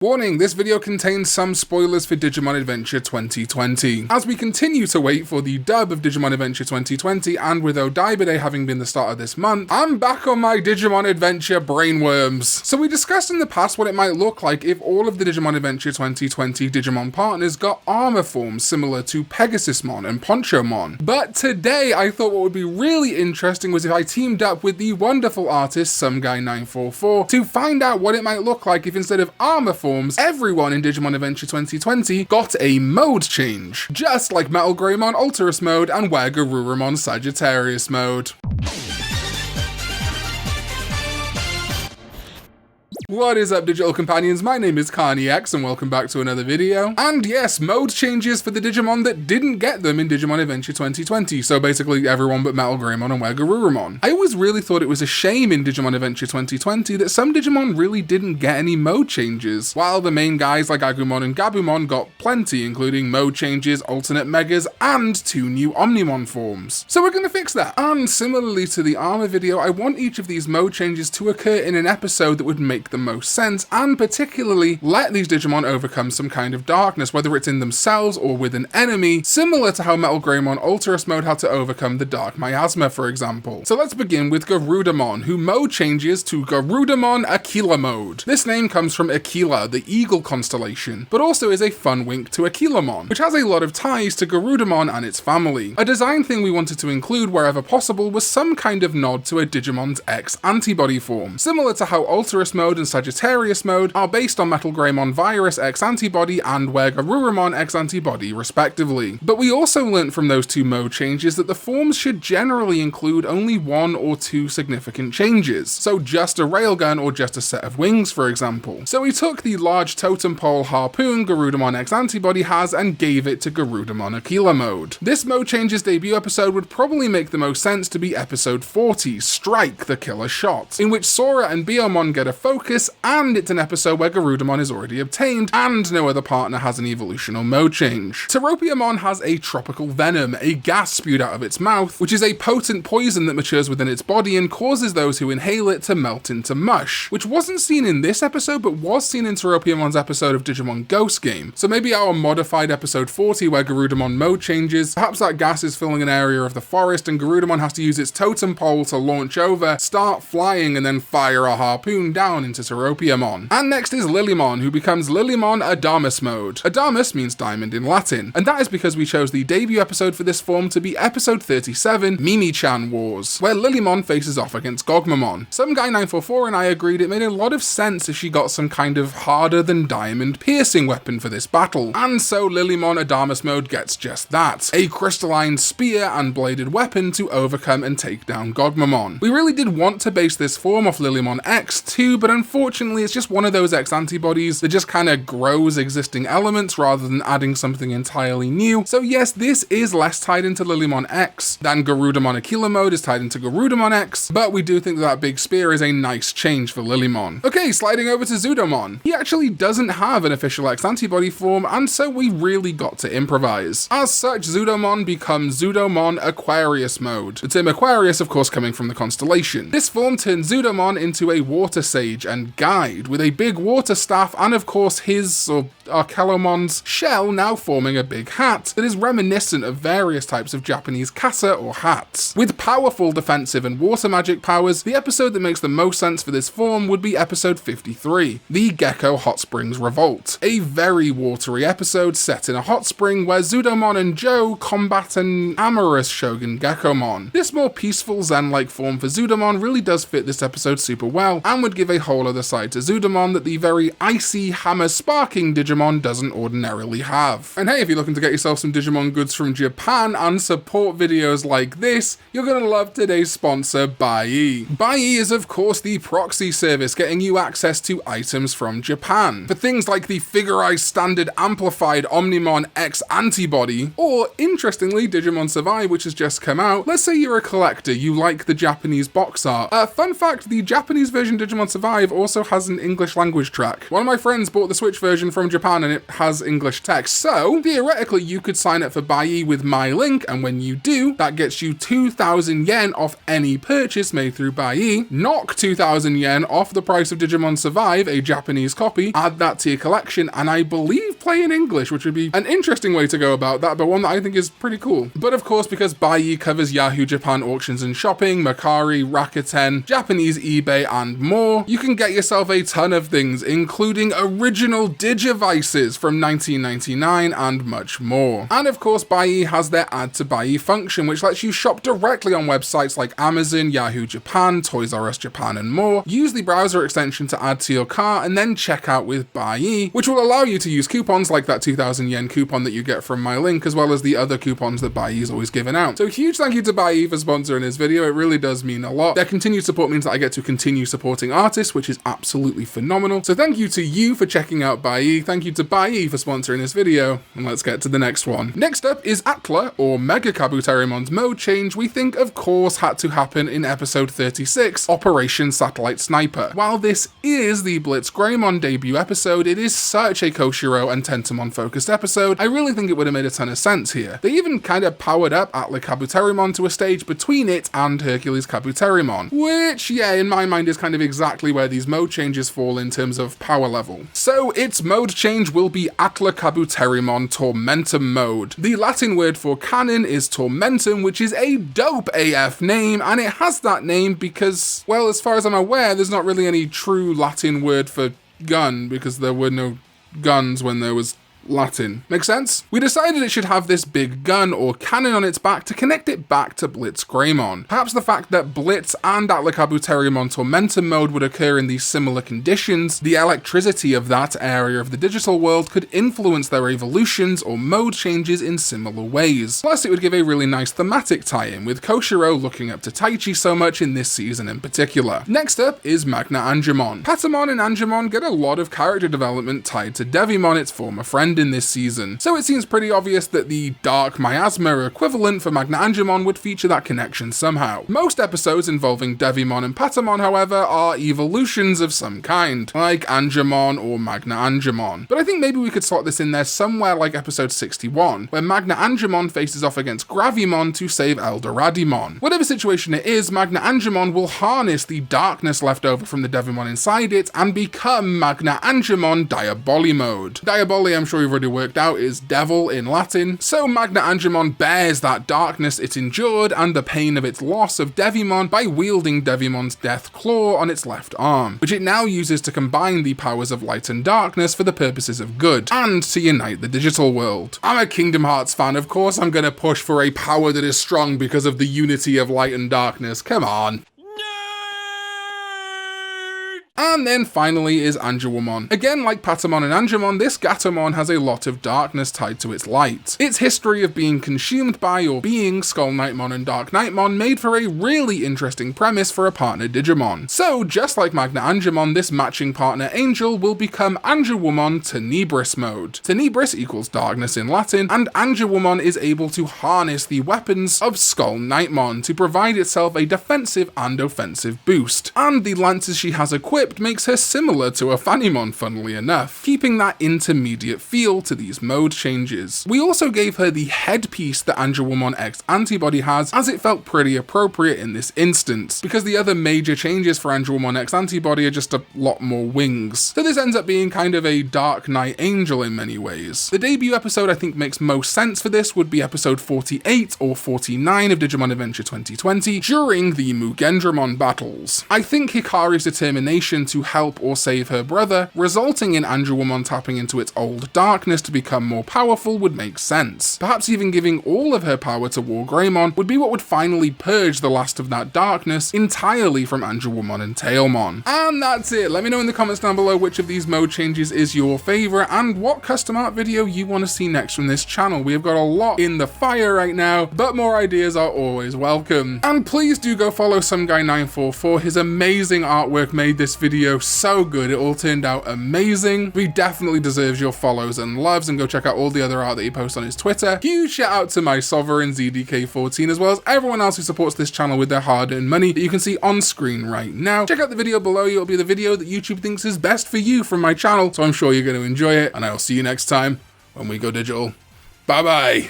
Warning, this video contains some spoilers for Digimon Adventure 2020. As we continue to wait for the dub of Digimon Adventure 2020, and with Odaiba Day having been the start of this month, I'm back on my Digimon Adventure brainworms. So we discussed in the past what it might look like if all of the Digimon Adventure 2020 Digimon partners got armor forms similar to Pegasusmon and Ponchomon. But today I thought what would be really interesting was if I teamed up with the wonderful artist SomeGuy944 to find out what it might look like if instead of armor forms, everyone in Digimon Adventure 2020 got a mode change, just like MagnaAngemon Ultras mode and Garudamon Sagittarius mode. What is up, digital companions? My name is Karn EX and welcome back to another video. And yes, mode changes for the Digimon that didn't get them in Digimon Adventure 2020, so basically everyone but MagnaAngemon and Garudamon. I always really thought it was a shame in Digimon Adventure 2020 that some Digimon really didn't get any mode changes, while the main guys like Agumon and Gabumon got plenty, including mode changes, alternate megas, and 2 new Omnimon forms. So we're gonna fix that. And similarly to the armor video, I want each of these mode changes to occur in an episode that would make the most sense, and particularly let these Digimon overcome some kind of darkness, whether it's in themselves or with an enemy, similar to how MagnaAngemon Ultras mode had to overcome the Dark Miasma, for example. So let's begin with Garudamon, who mode changes to Garudamon Aquila mode. This name comes from Aquila, the eagle constellation, but also is a fun wink to Aquilamon, which has a lot of ties to Garudamon and its family. A design thing we wanted to include wherever possible was some kind of nod to a Digimon X antibody form, similar to how Ultras mode and Sagittarius mode are based on MagnaAngemon Virus X antibody and Garudamon X antibody respectively. But we also learnt from those 2 mode changes that the forms should generally include only 1 or 2 significant changes, so just a railgun or just a set of wings, for example. So we took the large totem pole harpoon Garudamon X antibody has and gave it to Garudamon Aquila mode. This mode change's debut episode would probably make the most sense to be episode 40, Strike the Killer Shot, in which Sora and Biyomon get a focus, and it's an episode where Garudamon is already obtained, and no other partner has an evolution or mode change. Teropiamon has a tropical venom, a gas spewed out of its mouth, which is a potent poison that matures within its body and causes those who inhale it to melt into mush, which wasn't seen in this episode, but was seen in Teropiamon's episode of Digimon Ghost Game. So maybe our modified episode 40 where Garudamon mode changes, perhaps that gas is filling an area of the forest and Garudamon has to use its totem pole to launch over, start flying, and then fire a harpoon down into Teropiamon. And next is Lilimon, who becomes Lilimon Adamus mode. Adamus means diamond in Latin, and that is because we chose the debut episode for this form to be episode 37, Mimi-chan Wars, where Lilimon faces off against Gogmamon. SomeGuy944 and I agreed it made a lot of sense if she got some kind of harder than diamond piercing weapon for this battle, and so Lilimon Adamus mode gets just that, a crystalline spear and bladed weapon to overcome and take down Gogmamon. We really did want to base this form off Lilimon X too, but unfortunately it's just one of those X antibodies that just kind of grows existing elements rather than adding something entirely new. So yes, this is less tied into Lilimon X than Garudamon Aquila mode is tied into Garudamon X, but we do think that big spear is a nice change for Lilimon. Okay, sliding over to Zudomon. He actually doesn't have an official X antibody form, and so we really got to improvise. As such, Zudomon becomes Zudomon Aquarius mode. The term Aquarius, of course, coming from the constellation. This form turns Zudomon into a water sage and guide with a big water staff and of course his, or Archelomon's, shell now forming a big hat that is reminiscent of various types of Japanese kasa or hats. With powerful defensive and water magic powers, the episode that makes the most sense for this form would be episode 53, the Gecko Hot Springs Revolt, a very watery episode set in a hot spring where Zudomon and Joe combat an amorous Shogun Geckomon. This more peaceful zen-like form for Zudomon really does fit this episode super well and would give a whole other side to Zudomon that the very icy, hammer-sparking Digimon doesn't ordinarily have. And hey, if you're looking to get yourself some Digimon goods from Japan and support videos like this, you're gonna love today's sponsor, Buyee. Buyee is of course the proxy service getting you access to items from Japan. For things like the Figurized Standard Amplified Omnimon X Antibody, or interestingly, Digimon Survive, which has just come out. Let's say you're a collector, you like the Japanese box art. Fun fact, the Japanese version Digimon Survive also has an English language track. One of my friends bought the Switch version from Japan and it has English text, so theoretically you could sign up for Buyee with my link, and when you do, that gets you 2,000 yen off any purchase made through Buyee, knock 2,000 yen off the price of Digimon Survive, a Japanese copy, add that to your collection, and I believe play in English, which would be an interesting way to go about that, but one that I think is pretty cool. But of course, because Buyee covers Yahoo Japan auctions and shopping, Mercari, Rakuten, Japanese eBay, and more, you can get yourself a ton of things, including original Digivices from 1999 and much more. And of course, Buyee has their Add to Buyee function, which lets you shop directly on websites like Amazon, Yahoo Japan, Toys R Us Japan, and more. Use the browser extension to add to your cart, and then check out with Buyee, which will allow you to use coupons like that 2,000 yen coupon that you get from my link, as well as the other coupons that Buyee is always giving out. So huge thank you to Buyee for sponsoring this video. It really does mean a lot. Their continued support means that I get to continue supporting artists, which is absolutely phenomenal. So thank you to you for checking out Buyee. Thank you to Buyee for sponsoring this video. And let's get to the next one. Next up is Atlur, or MagnaAngemon's mode change we think of course had to happen in episode 36, Operation Satellite Sniper. While this is the Blitzgreymon debut episode, it is such a Koshiro and Tentomon focused episode, I really think it would have made a ton of sense here. They even kind of powered up AtlurKabuterimon to a stage between it and Hercules Kabuterimon, which, yeah, in my mind is kind of exactly where these mode changes fall in terms of power level. So its mode change will be AtlurKabuterimon Tormentum mode. The Latin word for cannon is Tormentum, which is a dope AF name, and it has that name because, well, as far as I'm aware, there's not really any true Latin word for gun, because there were no guns when there was Latin. Make sense? We decided it should have this big gun or cannon on its back to connect it back to Blitzgreymon. Perhaps the fact that Blitz and AtlurKabuterimon Tormentum mode would occur in these similar conditions, the electricity of that area of the digital world could influence their evolutions or mode changes in similar ways. Plus, it would give a really nice thematic tie-in, with Koshiro looking up to Taichi so much in this season in particular. Next up is MagnaAngemon. Patamon and Angemon get a lot of character development tied to Devimon, its former friend in this season, so it seems pretty obvious that the Dark Miasma equivalent for MagnaAngemon would feature that connection somehow. Most episodes involving Devimon and Patamon, however, are evolutions of some kind, like Angemon or MagnaAngemon. But I think maybe we could slot this in there somewhere like episode 61, where MagnaAngemon faces off against Gravimon to save Eldoradimon. Whatever situation it is, MagnaAngemon will harness the darkness left over from the Devimon inside it and become MagnaAngemon Diaboli mode. Diaboli, I'm sure you've already worked out, is devil in Latin, so MagnaAngemon bears that darkness it endured and the pain of its loss of Devimon by wielding Devimon's death claw on its left arm, which it now uses to combine the powers of light and darkness for the purposes of good, and to unite the digital world. I'm a Kingdom Hearts fan, of course I'm gonna push for a power that is strong because of the unity of light and darkness, come on. And then finally is Angewomon. Again, like Patamon and Angemon, this Gatomon has a lot of darkness tied to its light. Its history of being consumed by or being Skull Knightmon and Dark Knightmon made for a really interesting premise for a partner Digimon. So just like MagnaAngemon, this matching partner Angel will become Angewomon Tenebris mode. Tenebris equals darkness in Latin, and Angewomon is able to harness the weapons of Skull Knightmon to provide itself a defensive and offensive boost. And the lances she has equipped makes her similar to a Fanimon, funnily enough, keeping that intermediate feel to these mode changes. We also gave her the headpiece that Angewomon X Antibody has, as it felt pretty appropriate in this instance, because the other major changes for Angewomon X Antibody are just a lot more wings. So this ends up being kind of a Dark Knight Angel in many ways. The debut episode I think makes most sense for this would be episode 48 or 49 of Digimon Adventure 2020, during the Mugendramon battles. I think Hikari's determination to help or save her brother, resulting in Angewomon tapping into its old darkness to become more powerful, would make sense. Perhaps even giving all of her power to Wargreymon would be what would finally purge the last of that darkness entirely from Angewomon and Tailmon. And that's it. Let me know in the comments down below which of these mode changes is your favourite and what custom art video you want to see next from this channel. We have got a lot in the fire right now, but more ideas are always welcome. And please do go follow SomeGuy944. His amazing artwork made this video video so good. It all turned out amazing. He definitely deserves your follows and loves, and go check out all the other art that he posts on his Twitter. Huge shout out to my sovereign ZDK14, as well as everyone else who supports this channel with their hard-earned money that you can see on screen right now. Check out the video below. It'll be the video that YouTube thinks is best for you from my channel, so I'm sure you're going to enjoy it, and I'll see you next time when we go digital. Bye bye.